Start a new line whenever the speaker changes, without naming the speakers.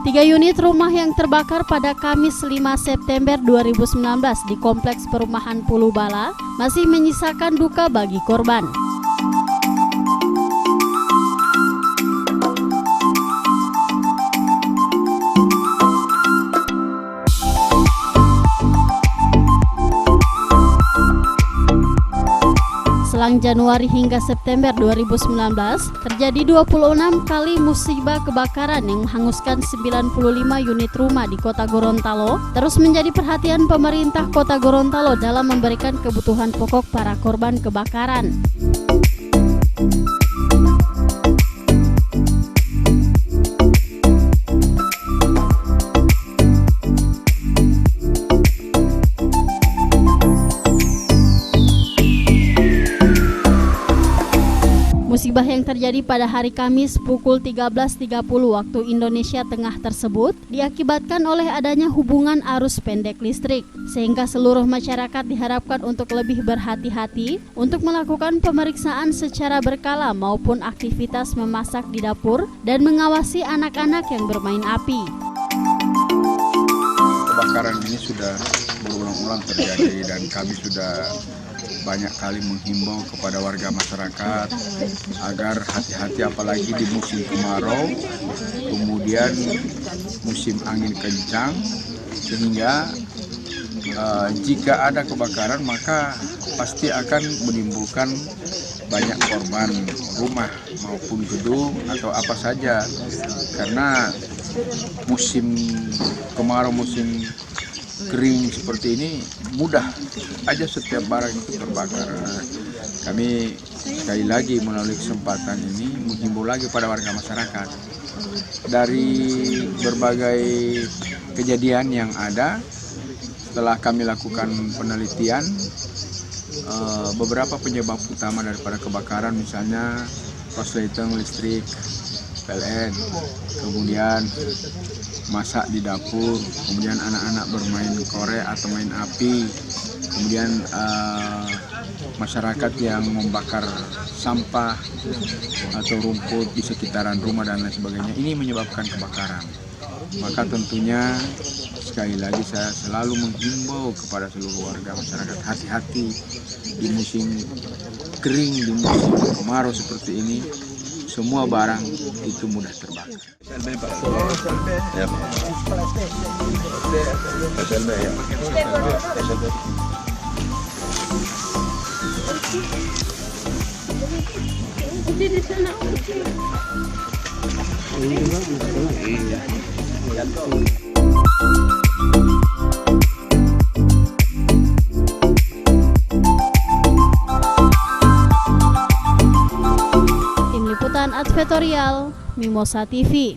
3 unit rumah yang terbakar pada Kamis 5 September 2019 di Kompleks Perumahan Pulubala masih menyisakan duka bagi korban. Selang Januari hingga September 2019, terjadi 26 kali musibah kebakaran yang menghanguskan 95 unit rumah di Kota Gorontalo, terus menjadi perhatian pemerintah Kota Gorontalo dalam memberikan kebutuhan pokok para korban kebakaran. Musibah yang terjadi pada hari Kamis pukul 13.30 waktu Indonesia Tengah tersebut diakibatkan oleh adanya hubungan arus pendek listrik, sehingga seluruh masyarakat diharapkan untuk lebih berhati-hati untuk melakukan pemeriksaan secara berkala maupun aktivitas memasak di dapur dan mengawasi anak-anak yang bermain api.
Kebakaran ini sudah berulang-ulang terjadi dan kami sudah banyak kali menghimbau kepada warga masyarakat agar hati-hati, apalagi di musim kemarau, kemudian musim angin kencang, sehingga jika ada kebakaran maka pasti akan menimbulkan banyak korban rumah maupun gedung atau apa saja, karena musim kemarau, musim kering seperti ini mudah aja setiap barang itu terbakar. Kami sekali lagi melalui kesempatan ini menghimbau lagi pada warga masyarakat, dari berbagai kejadian yang ada setelah kami lakukan penelitian, beberapa penyebab utama daripada kebakaran misalnya korsleting listrik, PLN, kemudian masak di dapur, kemudian anak-anak bermain korek atau main api, kemudian masyarakat yang membakar sampah atau rumput di sekitaran rumah dan lain sebagainya. Ini menyebabkan kebakaran. Maka tentunya sekali lagi saya selalu menghimbau kepada seluruh warga masyarakat hati-hati di musim kering, di musim kemarau seperti ini. Semua barang itu mudah terbakar.
Liputan Advertorial Mimosa TV.